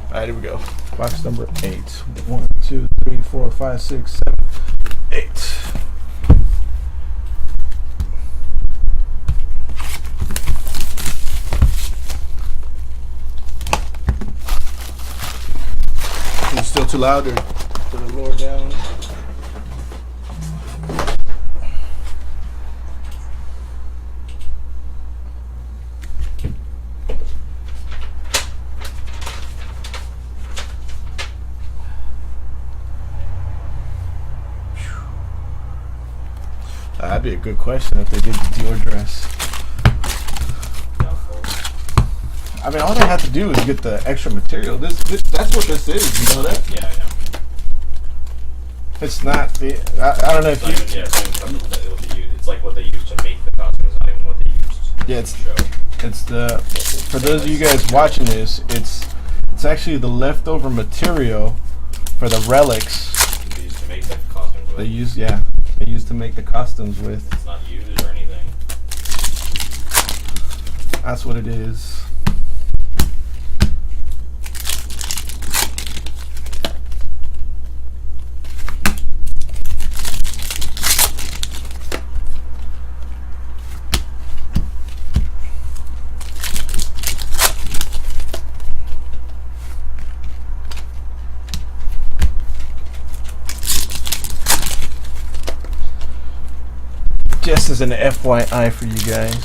Alright, here we go. Box number 8. 1, 2, 3, 4, 5, 6, 7, 8. It's still too loud, or put it lower down. That'd be a good question if they did the Dior dress. I mean, all they have to do is get the extra material. This that's what this is. You know that? Yeah, I know. It's not. I don't know if you. It's like what they use to make the costume. It's not even what they used. Yeah, it's the. For those of you guys watching this, it's actually the leftover material for the relics. They used to make the costumes with. They used to make the costumes with. It's not used or anything. That's what it is. Just as an FYI for you guys.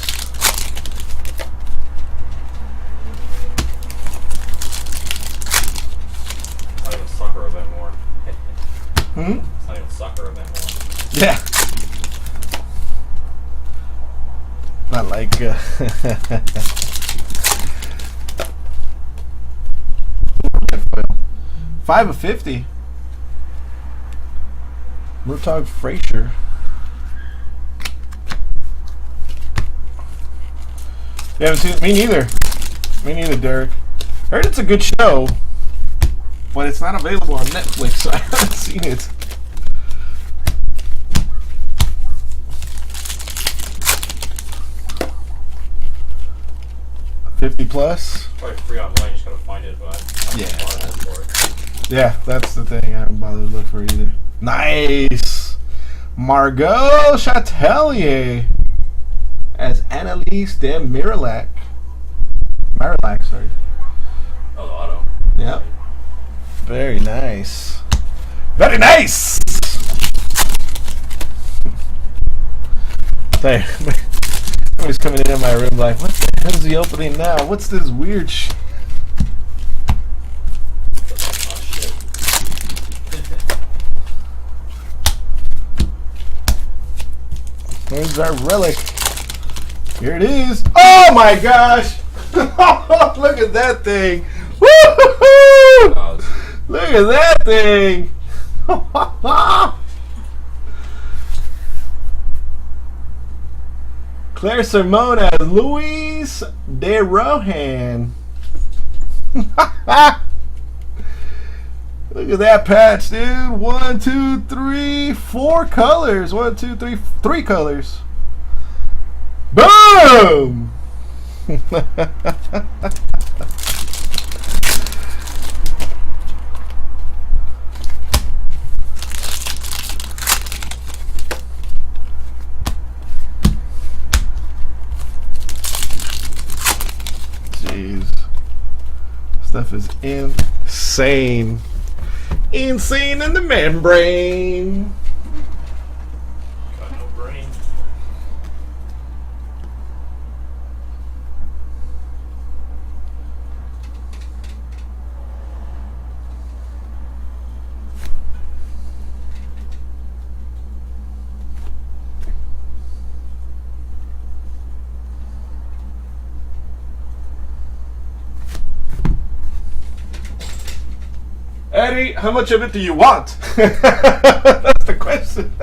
It's not even a soccer event more. Hmm? It's not even a soccer event more. Yeah. Not like 5 of 50. Murtog Frazier. You haven't seen it? Me neither. Me neither, Derek. Heard it's a good show, but it's not available on Netflix, so I haven't seen it. $50+. Probably free online. You just gotta find it, but I Yeah. haven't bothered for it. Yeah, that's the thing. I haven't bothered to look for it either. Nice! Margot Chatelier as Annalise de Marillac. Marillac, sorry. Oh, the auto. Yep. Very nice. Very nice! There. Somebody's coming in my room like, what the hell is he opening now? What's this weird shit? Oh, shit. Where's our relic? Here it is. Oh my gosh! Look at that thing! Woo-hoo-hoo! Look at that thing! Claire Simone as Luis de Rohan. Look at that patch, dude. 1, 2, 3, 4 colors. 1, 2, 3, 3 colors. Boom! Jeez. Stuff is insane. Insane in the membrane. Got no brain. Eddie, how much of it do you want? That's the question.